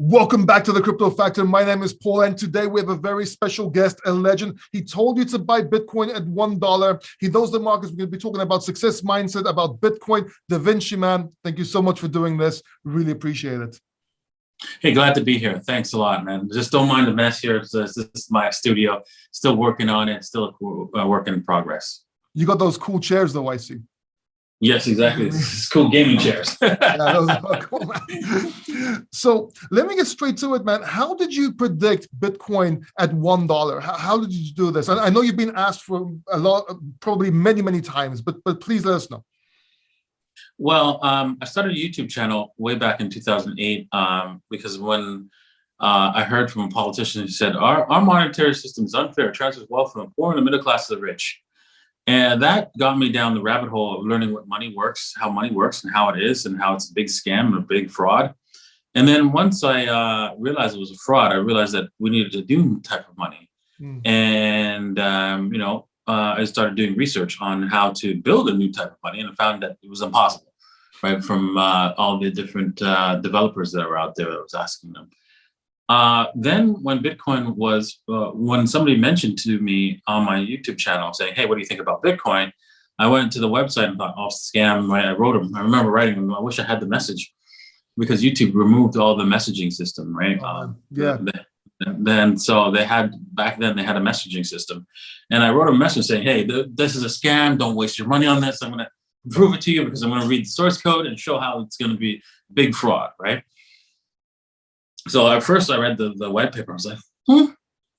Welcome back to the Crypto Factor. My name is Paul, and today we have a very special guest, a legend. He told you to buy Bitcoin at $1. He knows the markets. We're going to be talking about success mindset, about Bitcoin. Davinci, man, thank you so much for doing this. Really appreciate it. Hey, glad to be here. Thanks a lot, man. Just don't mind the mess here. This is my studio. Still working on it. Still a work in progress. You got those cool chairs, though, I see. Yes, exactly. It's cool gaming chairs. Yeah, those are cool, man. So let me get straight to it, man. How did you predict Bitcoin at $1? How did you do this? And I know you've been asked for a lot, probably many times, but please let us know. Well, I started a YouTube channel way back in 2008 because when I heard from a politician who said, our monetary system is unfair, transfers wealth from the poor and the middle class to the rich. And that got me down the rabbit hole of learning what money works, how money works and how it is and how it's a big scam and a big fraud. And then once I realized it was a fraud, I realized that we needed a new type of money. And, I started doing research on how to build a new type of money, and I found that it was impossible, right? From all the different developers that were out there, I was asking them. Then when Bitcoin was, when somebody mentioned to me on my YouTube channel saying, hey, what do you think about Bitcoin? I went to the website and thought, oh, scam. I wrote them. I remember writing them. I wish I had the message because YouTube removed all the messaging system, right? So they had, back then they had a messaging system. And I wrote a message saying, hey, this is a scam. Don't waste your money on this. I'm going to prove it to you because I'm going to read the source code and show how it's going to be big fraud, right? So at first I read the white paper. I was like,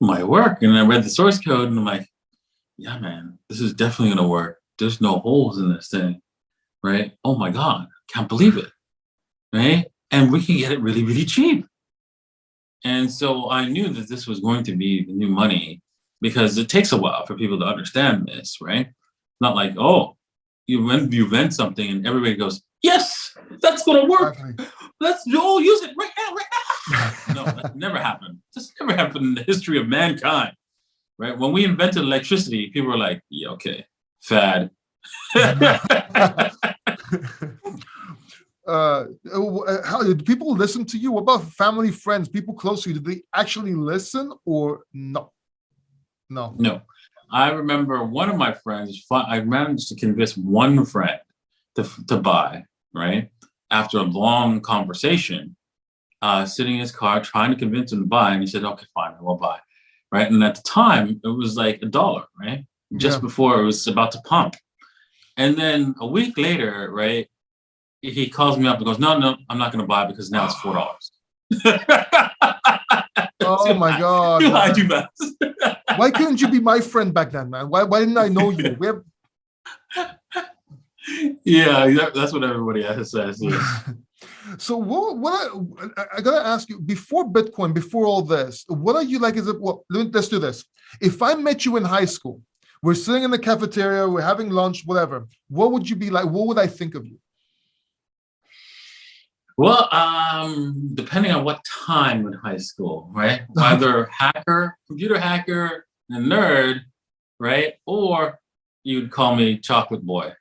might work. And I read the source code and I'm like, yeah, man, this is definitely going to work. There's no holes in this thing, right? Oh my God, can't believe it, right? And we can get it really, really cheap. And so I knew that this was going to be the new money because it takes a while for people to understand this, right? Not like, oh, you invent something and everybody goes, yes, that's going to work. Let's all use it right now. No, that never happened. This never happened in the history of mankind, right? When we invented electricity, people were like, yeah, okay, fad. How did people listen to you? What about family, friends, people close to you? Did they actually listen or no? No. I remember one of my friends, I managed to convince one friend to buy, right? After a long conversation, sitting in his car, trying to convince him to buy. And he said, okay, fine, I will buy, right? And at the time, it was like $1, right? Just before it was about to pump. And then a week later, right, he calls me up and goes, no, I'm not going to buy because now it's $4. Oh my God. I do that. Why couldn't you be my friend back then, man? Why didn't I know you? Yeah, that's what everybody says. Yeah. So what I gotta ask you, before Bitcoin, before all this, what are you like? Let's do this. If I met you in high school, we're sitting in the cafeteria, we're having lunch, whatever, what would you be like? What would I think of you? Well, depending on what time in high school, right? Either computer hacker, and nerd, right? Or you'd call me chocolate boy,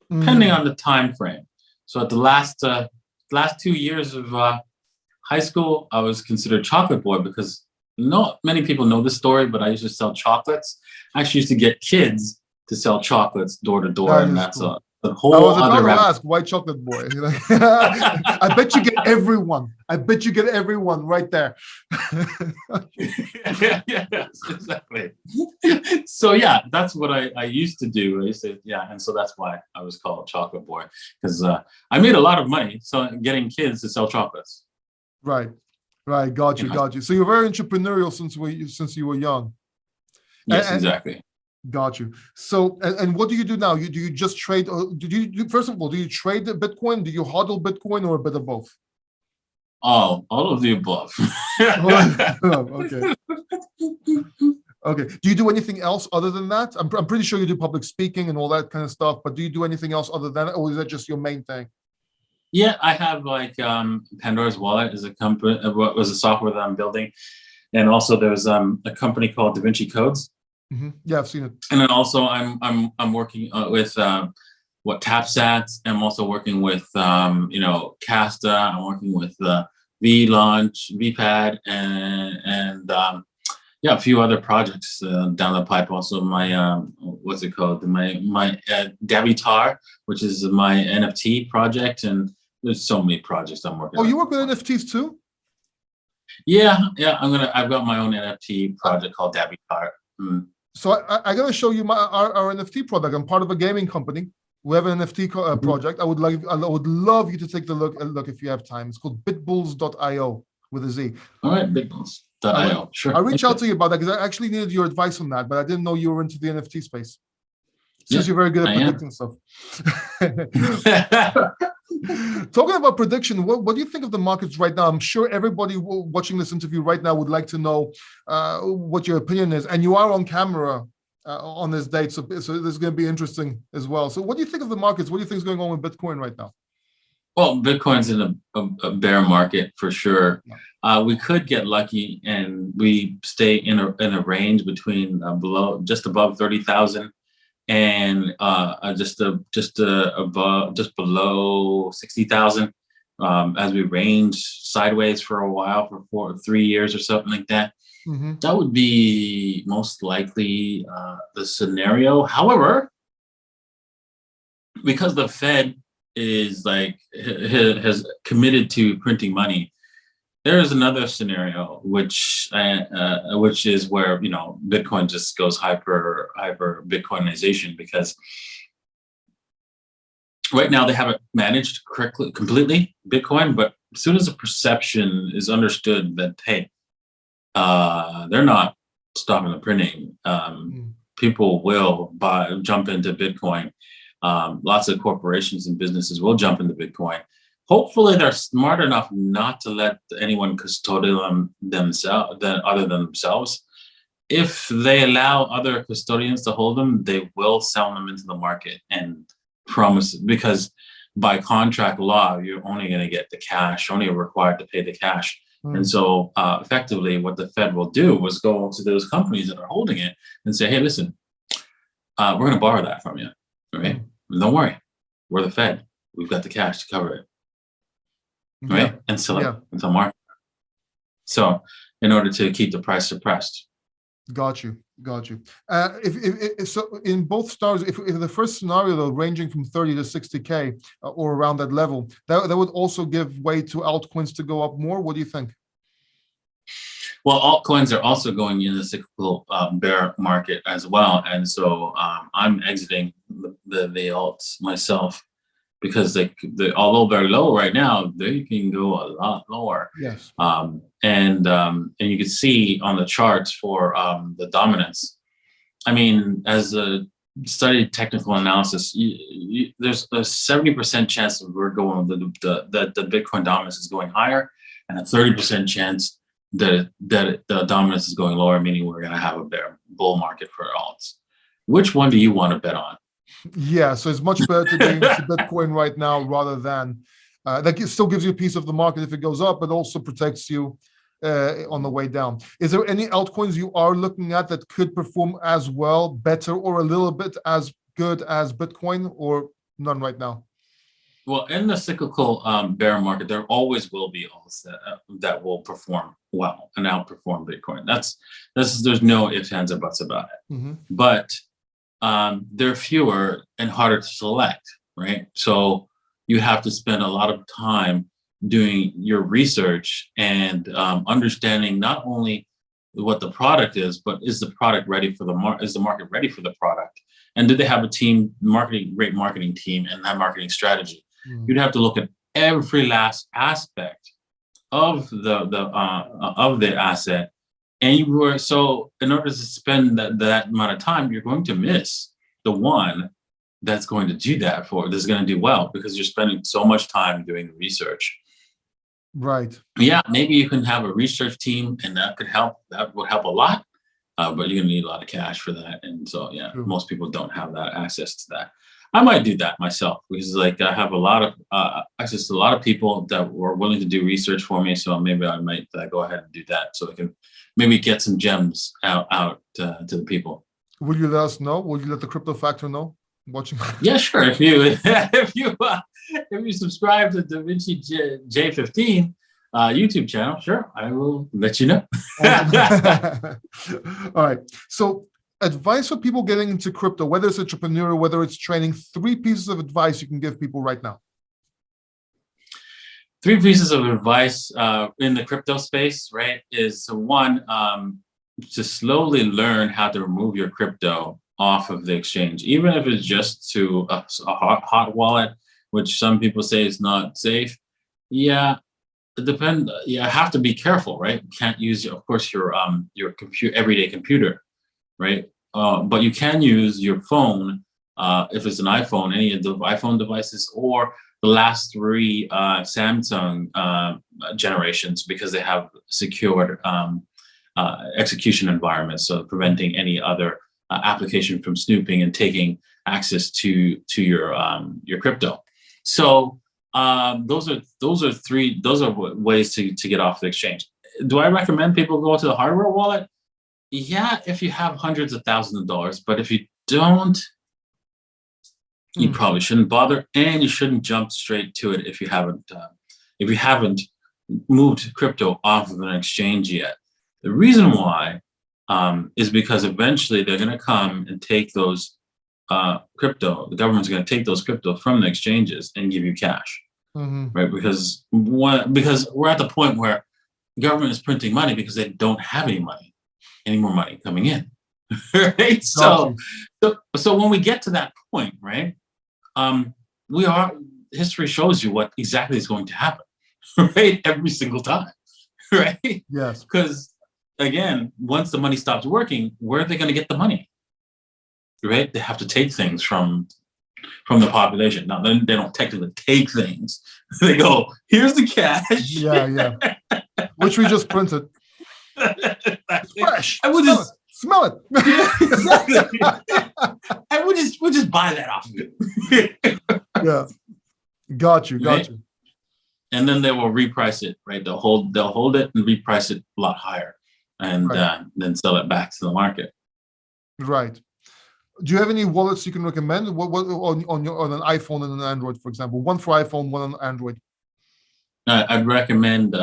depending on the time frame. So at the last 2 years of high school, I was considered chocolate boy because not many people know this story, but I used to sell chocolates. I actually used to get kids to sell chocolates door to door, and that's cool. A whole other. I was about to ask, why chocolate boy? I bet you get everyone. I bet you get everyone right there. Yes, exactly. So yeah, that's what I used to do. I used to, and so that's why I was called chocolate boy, because I made a lot of money getting kids to sell chocolates. Right. Got you. So you're very entrepreneurial since you were young. Yes, exactly. Got you. So, and what do you do now? Do you just trade? First of all, do you trade Bitcoin? Do you hodl Bitcoin, or a bit of both? Oh, all of the above. Okay. Okay. Do you do anything else other than that? I'm pretty sure you do public speaking and all that kind of stuff, but do you do anything else other than it, or is that just your main thing? Yeah, I have like Pandora's Wallet is a company, was a software that I'm building, and also there's a company called Davinci Codes. Yeah, I've seen it. And then also I'm working with TapSats. I'm also working with Casta. I'm working with V-Launch, VPAD, and yeah, a few other projects down the pipe. Also, my what's it called? My Davitar, which is my NFT project, and there's so many projects I'm working on. Oh, you work with NFTs too? Yeah. I've got my own NFT project called Davitar. So I gotta show you our NFT product. I'm part of a gaming company. We have an NFT project. I would love you to take a look if you have time. It's called bitbulls.io with a Z. All right, bitbulls.io. Sure. I'll reach out to you about that because I actually needed your advice on that, but I didn't know you were into the NFT space. Since you're very good at predicting stuff. Talking about prediction, what do you think of the markets right now? I'm sure everybody watching this interview right now would like to know what your opinion is. And you are on camera on this date, so this is going to be interesting as well. So what do you think of the markets? What do you think is going on with Bitcoin right now? Well, Bitcoin's in a bear market for sure. We could get lucky and we stay in a range between just above 30,000 and just below 60,000 as we range sideways for a while for 3 years or something like that. Mm-hmm. That would be most likely the scenario. However, because the Fed is has committed to printing money, there is another scenario which is where Bitcoin just goes hyper Bitcoinization, because right now they haven't managed completely Bitcoin, but as soon as the perception is understood that hey, they're not stopping the printing, people will jump into Bitcoin. Lots of corporations and businesses will jump into Bitcoin. Hopefully they're smart enough not to let anyone custodian them themselves other than themselves. If they allow other custodians to hold them, they will sell them into the market and promise, because by contract law, you're only going to get the cash, only required to pay the cash. And so effectively what the Fed will do is go to those companies that are holding it and say, hey, listen, we're going to borrow that from you. Right? Don't worry. We're the Fed. We've got the cash to cover it. Right? And sell it into the market. So in order to keep the price suppressed. Got you. If so, in both scenarios, if the first scenario though, ranging from 30 to 60K or around that level, that would also give way to altcoins to go up more. What do you think? Well, altcoins are also going in the cyclical bear market as well, and so I'm exiting the alts myself, because although they're low right now, they can go a lot lower. Yes. And you can see on the charts for the dominance. I mean, as a studied technical analysis, there's a 70% chance that we're going that the Bitcoin dominance is going higher, and a 30% chance that the dominance is going lower, meaning we're going to have a bull market for alts. Which one do you want to bet on? Yeah, so it's much better to be into Bitcoin right now rather than that still gives you a piece of the market if it goes up, but also protects you on the way down. Is there any altcoins you are looking at that could perform as well, better, or a little bit as good as Bitcoin, or none right now? Well, in the cyclical bear market, there always will be alts that will perform well and outperform Bitcoin. There's no ifs, ands, or buts about it. Mm-hmm. But they're fewer and harder to select, right? So you have to spend a lot of time doing your research and understanding not only what the product is, but is the product ready for is the market ready for the product? And do they have a great marketing team and that marketing strategy? Mm. You'd have to look at every last aspect of the asset. And so in order to spend that amount of time, you're going to miss the one that's going to do that's going to do well, because you're spending so much time doing the research. Right. Yeah, maybe you can have a research team, and that could help. That would help a lot, but you're going to need a lot of cash for that. And so, most people don't have that access to that. I might do that myself, because I have a lot of access to a lot of people that were willing to do research for me. So maybe I might go ahead and do that, so I can maybe get some gems out to the people. Will you let us know? Will you let the Crypto Factor know? Watching? Yeah, sure. If you subscribe to Davinci J15, YouTube channel, sure, I will let you know. Awesome. All right. So advice for people getting into crypto, whether it's entrepreneurial, whether it's training, 3 pieces of advice you can give people right now. 3 pieces of advice in the crypto space, right, is one, to slowly learn how to remove your crypto off of the exchange, even if it's just to a hot wallet, which some people say is not safe. Yeah, it depends. You have to be careful, right? You can't use, of course, your everyday computer, right? But you can use your phone, if it's an iPhone, any of the iPhone devices, or the last 3 Samsung generations, because they have secured execution environments, so preventing any other application from snooping and taking access to your crypto. So those are ways to get off the exchange. Do I recommend people go to the hardware wallet? Yeah, if you have hundreds of thousands of dollars, but if you don't, you probably shouldn't bother, and you shouldn't jump straight to it if you haven't moved crypto off of an exchange yet. The reason why is because eventually they're going to come and take those crypto. The government's going to take those crypto from the exchanges and give you cash, right? Because we're at the point where the government is printing money because they don't have any more money coming in, right? So when we get to that point, right, history shows you what exactly is going to happen, right? Every single time, right? Yes. Because again, once the money stops working, where are they going to get the money? Right? They have to take things from the population. Now, then they don't technically take things. They go, here's the cash. Yeah. Which we just printed. It's fresh. I would just smell it. Exactly. I would just buy that off of you. Yeah. Got you. And then they will reprice it, right? They'll hold it and reprice it a lot higher, and then sell it back to the market. Right. Do you have any wallets you can recommend? What on an iPhone and an Android, for example? One for iPhone, one on Android. I'd recommend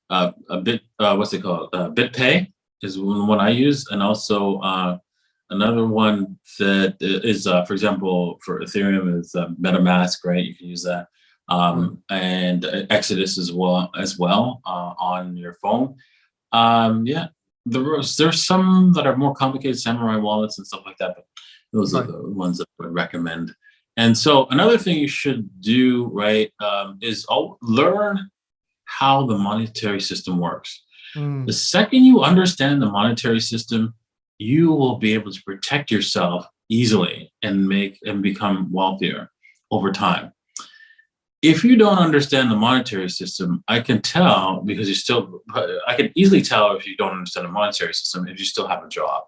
what's it called? BitPay is one I use, and also another one that is, for example, for Ethereum is MetaMask, right? You can use that, and Exodus as well on your phone. Yeah, there's some that are more complicated, samurai wallets and stuff like that, but those are the ones that I would recommend. And so another thing you should do, right, is learn how the monetary system works. The second you understand the monetary system, you will be able to protect yourself easily and become wealthier over time. If you don't understand the monetary system, I can tell, because I can easily tell if you don't understand the monetary system, if you still have a job.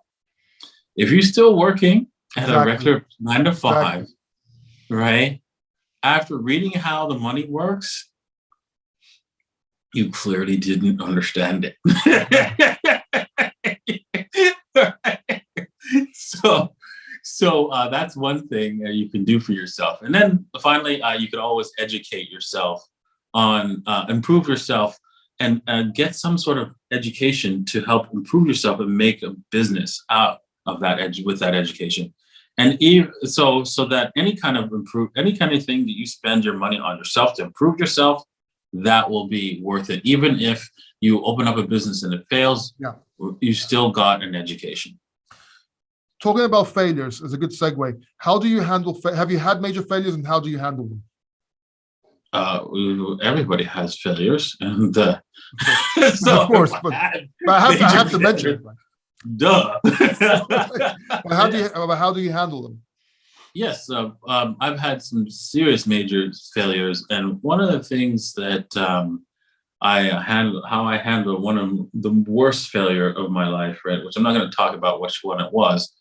If you're still working at a regular 9 to 5, right? After reading how the money works, you clearly didn't understand it. So that's one thing you can do for yourself. And then finally, you can always educate yourself on, improve yourself, and get some sort of education to help improve yourself and make a business out of that with that education. And so that any kind of thing that you spend your money on yourself to improve yourself, that will be worth it. Even if you open up a business and it fails, you still got an education. Talking about failures is a good segue. How do you handle, have you had major failures, and how do you handle them? Everybody has failures, and so of course, but I have to mention it. Duh. How do you handle them? Yes, I've had some serious major failures, and one of the things that how I handle one of the worst failure of my life, right, which I'm not going to talk about which one it was,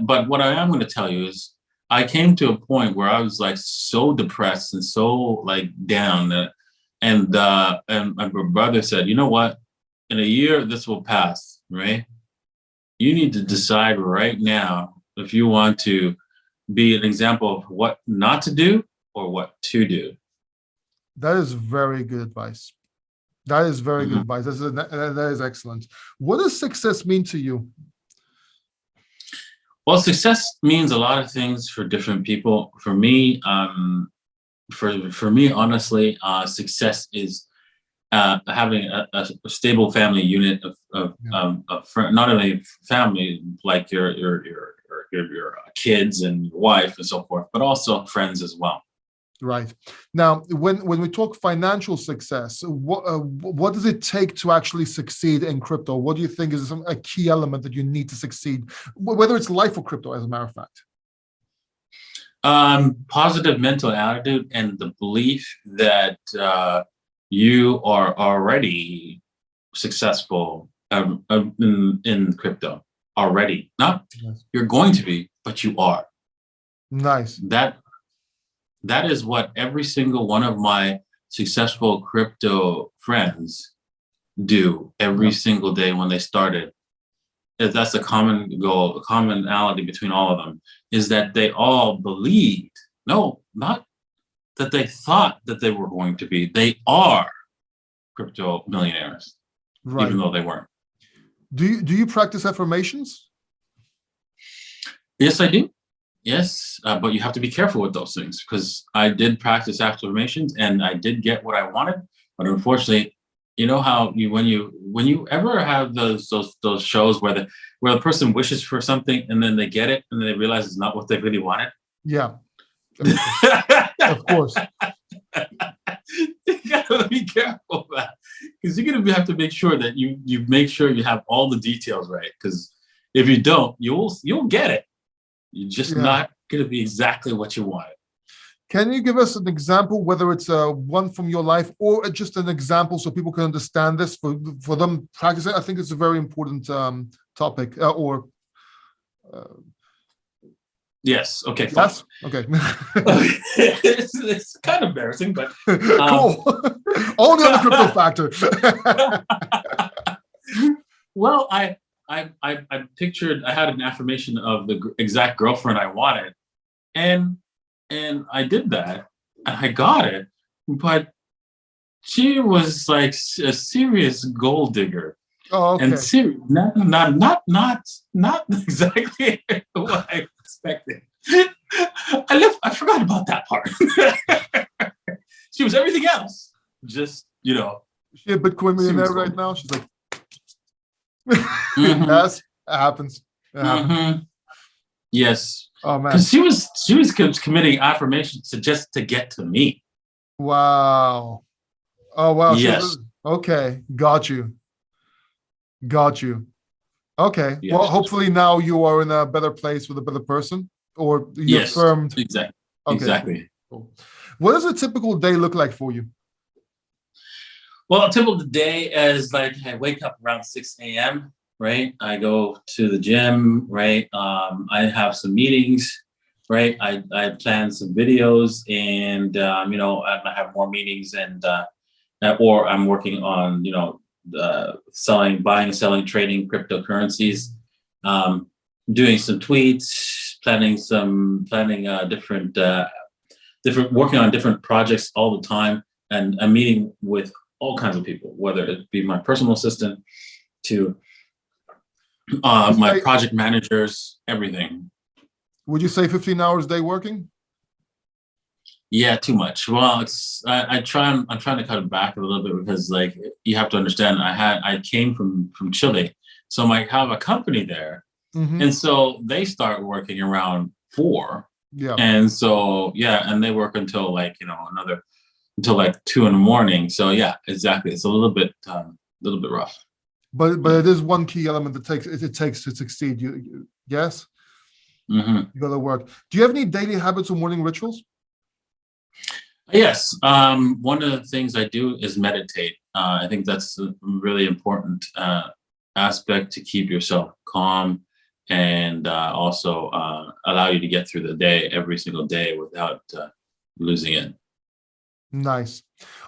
but what I am going to tell you is I came to a point where I was like so depressed and so like down that, and my brother said, you know what, in a year this will pass, right? You need to decide right now if you want to be an example of what not to do or what to do. That is very good advice. That is very good Mhm. advice. That is excellent. What does success mean to you? Well, success means a lot of things for different people. For me, honestly, success is having a stable family unit Yeah. not only family like your kids and your wife and so forth, but also friends as well. Right. Now, when we talk financial success, what does it take to actually succeed in crypto? What do you think is a key element that you need to succeed, whether it's life or crypto, as a matter of fact? Positive mental attitude and the belief that you are already successful in crypto already. Not Yes. you're going to be, but you are. Nice. That is what every single one of my successful crypto friends do every Yeah. single day when they started. That's a common goal, a commonality between all of them, is that they all believed, no, not that they thought that they were going to be, they are crypto millionaires, even Right. though they weren't. Do you practice affirmations? Yes, I do. Yes, but you have to be careful with those things because I did practice affirmations and I did get what I wanted, but unfortunately, you know how when you ever have those shows where the person wishes for something and then they get it and then they realize it's not what they really wanted. Yeah, of course. You gotta be careful of that because you're gonna have to make sure that you make sure you have all the details right. Because if you don't, you'll get it. You're just Yeah. not gonna be exactly what you wanted. Can you give us an example, whether it's one from your life or just an example so people can understand this for them practicing? I think it's a very important topic. Yes. Okay. Fine. Yes. Okay. It's kind of embarrassing, but Cool. Only on the crypto factor. well, I pictured I had an affirmation of the exact girlfriend I wanted, and I did that, and I got it, but she was like a serious gold digger, Oh, and okay. not exactly what I expected. I forgot about that part. She was everything else, just Is she a Bitcoin millionaire serious right gold. now? She's like, Mm-hmm, yes, it happens. It happens. mm-hmm. Yes, Oh man. because she was committing affirmations just to get to me. Wow. Oh wow. Yes, Okay. Got you. Got you. Okay. Well, yes, hopefully now you are in a better place with a better person, or you yes, affirmed. exactly, Okay. exactly. Cool. What does a typical day look like for you? Well, a typical day is like I wake up around 6 a.m. Right, I go to the gym. Right, I have some meetings. Right, I plan some videos, and I have more meetings, and or I'm working on buying, selling, trading cryptocurrencies, um, doing some tweets, planning different working on different projects all the time, and I'm meeting with all kinds of people, whether it be my personal assistant to Would you my say, project managers, everything. would you say 15 hours a day working? Yeah, too much. Well, I'm trying to cut it back a little bit because like you have to understand I came from Chile, so I have a company there, Mm-hmm. and so they start working around 4, Yeah. and so yeah, and they work until like until like 2 in the morning. So yeah, exactly. It's a little bit rough. But Yeah. it is one key element that it takes to succeed. Yes, Hmm. you got to work. Do you have any daily habits or morning rituals? Yes. One of the things I do is meditate. I think that's a really important aspect to keep yourself calm and also allow you to get through the day every single day without losing it. Nice.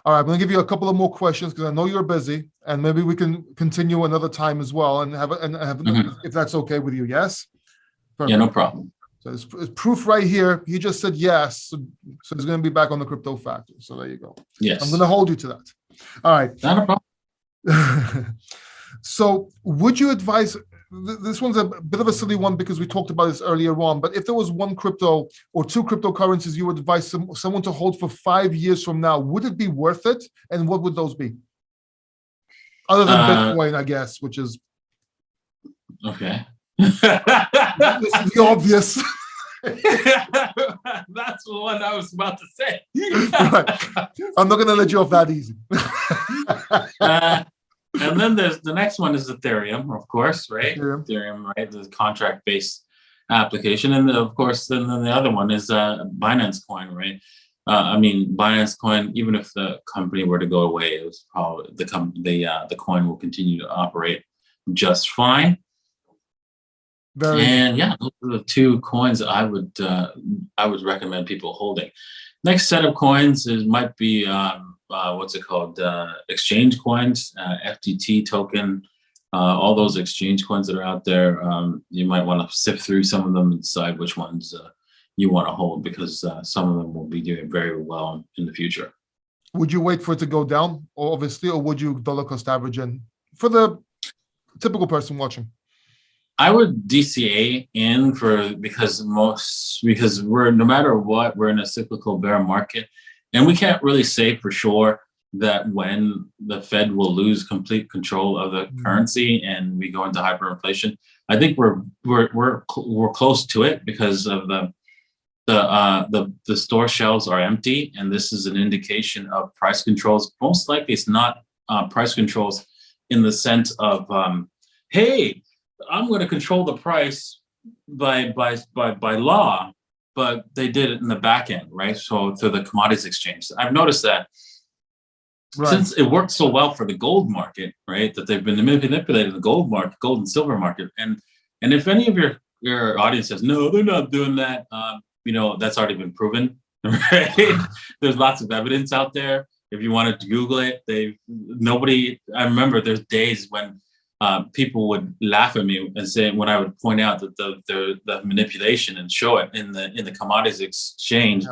All right, I'm going to give you a couple of more questions because I know you're busy, and maybe we can continue another time as well, and have Mhm. if that's okay with you. Yes. Yeah, no Perfect. problem. So it's proof right here. He just said yes, so he's going to be back on the crypto factor. So there you go. I'm going Yes, to hold you to that. All right. not a problem. So would you advise, this one's a bit of a silly one because we talked about this earlier on, but if there was one crypto or two cryptocurrencies you would advise someone to hold for 5 years from now, would it be worth it? And what would those be? Other than Bitcoin, I guess, which is... Okay. This is the obvious. That's the one I was about to say. Right. I'm not going to let you off that easy. And then there's the next one is Ethereum, of course, right? Ethereum, right? The contract-based application, and of course, then the other one is Binance Coin, right? I mean, Binance Coin. Even if the company were to go away, it was probably the coin will continue to operate just fine. And yeah, those are the two coins I would recommend people holding. Next set of coins might be what's it called? Exchange coins, FTT token, all those exchange coins that are out there. You might want to sift through some of them and decide which ones you want to hold, because some of them will be doing very well in the future. Would you wait for it to go down, or obviously, or would you dollar cost average in for the typical person watching? I would DCA in because we're, no matter what, we're in a cyclical bear market, and we can't really say for sure that when the Fed will lose complete control of the currency and we go into hyperinflation. I think we're close to it because of the store shelves are empty, and this is an indication of price controls. Most likely, it's not price controls in the sense of hey, I'm going to control the price by law, but they did it in the back end, right? So through the commodities exchange. I've noticed that since it worked so well for the gold market, right, that they've been manipulating the gold market, gold and silver market. And if any of your audience says, no, they're not doing that, that's already been proven, right? There's lots of evidence out there. If you wanted to Google it, I remember there's days when people would laugh at me and say, when I would point out that the manipulation and show it in the commodities exchange,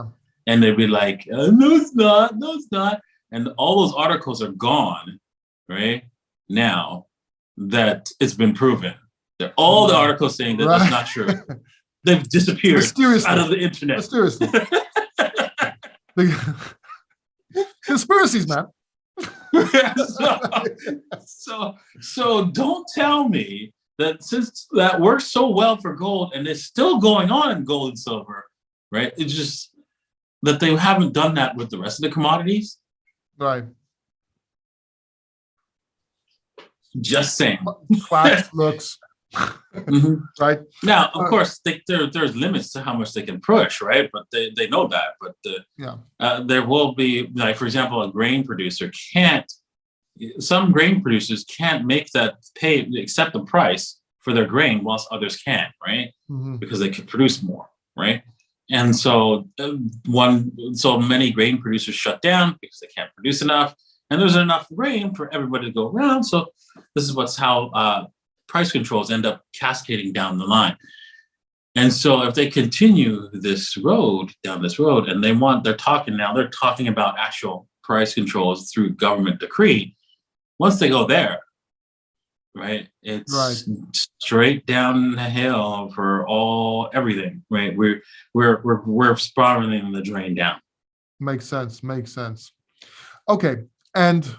and they'd be like, no, it's not. And all those articles are gone, right? Now that it's been proven. They're all the articles saying that that's not true. They've disappeared out of the internet. Mysteriously. Conspiracies, man. So don't tell me that since that works so well for gold and it's still going on in gold and silver, right? It's just that they haven't done that with the rest of the commodities. Right. Just saying. Class looks. Right. Now, of course, there's limits to how much they can push, right? But they know that. But there will be, like, for example, a grain producer some grain producers can't make that accept the price for their grain, whilst others can, right? Because they can produce more, right? And so so many grain producers shut down because they can't produce enough, and there's enough grain for everybody to go around. So this is how price controls end up cascading down the line. And so if they continue down this road, and they're talking about actual price controls through government decree. Once they go there, right, it's straight down the hill for everything, right? We're spiraling the drain down. Makes sense. Okay, and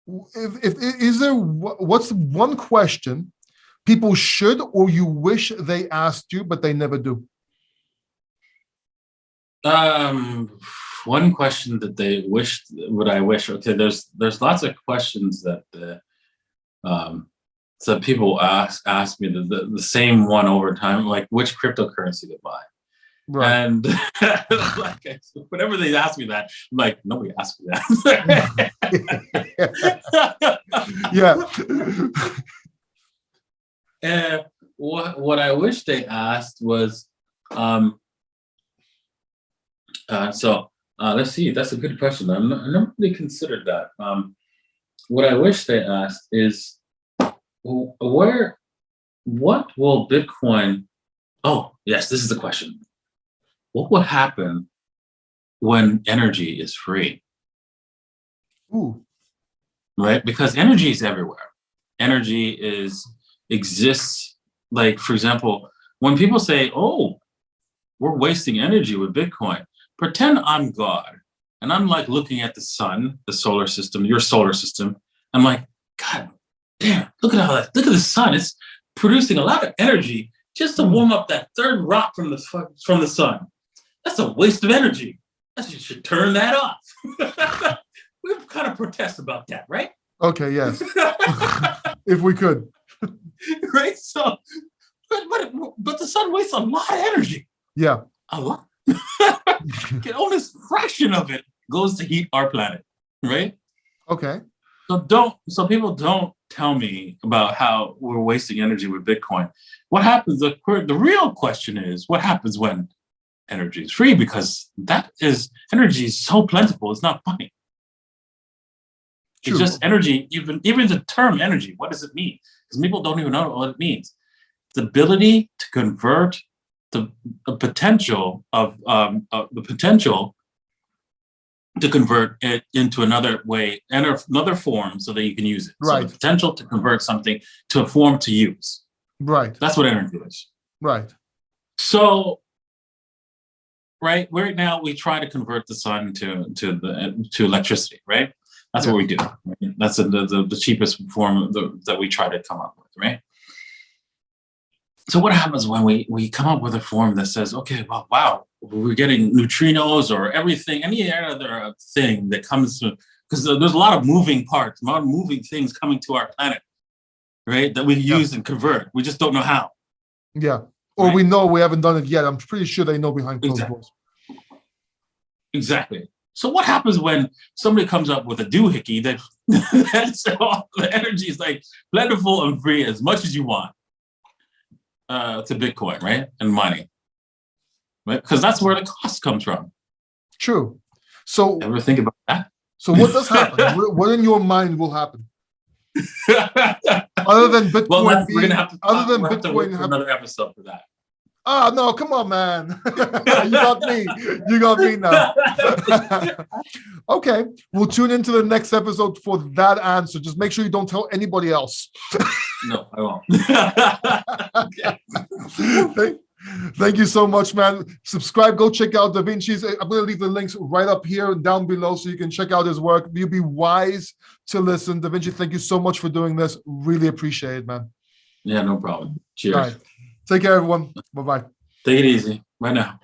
what's one question people should, or you wish they asked you but they never do? One question that they wished, I wish. Okay, there's lots of questions that so people ask me the same one over time, like which cryptocurrency to buy. Right. And like, whenever they ask me that, I'm like, nobody asked me that. Yeah. And what I wish they asked was, let's see. That's a good question. I never really considered that. What I wish they asked is, what will Bitcoin? Oh, yes, this is the question. What would happen when energy is free? Ooh. right? Because energy is everywhere. Energy exists. Like, for example, when people say, "Oh, we're wasting energy with Bitcoin," pretend I'm God and I'm like looking at the sun, the solar system, your solar system. I'm like, God damn, look at look at the sun. It's producing a lot of energy just to warm up that third rock from the sun. That's a waste of energy. You should turn that off. We kind of protest about that, right? Okay, yes. If we could. Right? So, but the sun wastes a lot of energy. Yeah. A lot. Only a fraction of it goes to heat our planet, right? Okay. So people don't tell me about how we're wasting energy with Bitcoin. What happens? The real question is, what happens when energy is free? Because energy is so plentiful. It's not funny. True. It's just energy. Even the term energy, what does it mean? Because people don't even know what it means. The ability to convert the potential to convert it into another way and another form so that you can use it. Right. So the potential to convert something to a form to use. Right. That's what energy is. Right. So, right now we try to convert the sun to electricity, right? That's what we do. Right? That's the cheapest form that we try to come up with, right? So what happens when we come up with a form that says, okay, well, wow, we're getting neutrinos or everything, any other thing that comes to, because there's a lot of moving parts, a lot of moving things coming to our planet, right? That we use and convert. We just don't know how. Yeah. Or we know we haven't done it yet. I'm pretty sure they know behind closed doors. Exactly. So what happens when somebody comes up with a doohickey that's all the energy is like plentiful and free as much as you want to Bitcoin, right? And money, right? Because that's where the cost comes from. True. So ever think about that? So what does happen? What in your mind will happen? Other than Bitcoin, well, we're gonna have to wait for another episode for that. Ah, no, come on, man. You got me. You got me now. Okay, we'll tune into the next episode for that answer. Just make sure you don't tell anybody else. No, I won't. Okay. Thank you so much, man. Subscribe. Go check out Davinci's. I'm going to leave the links right up here and down below so you can check out his work. You'll be wise to listen. Davinci, thank you so much for doing this. Really appreciate it, man. Yeah, no problem. Cheers. All right. Take care, everyone. Bye-bye. Take it easy. Bye now.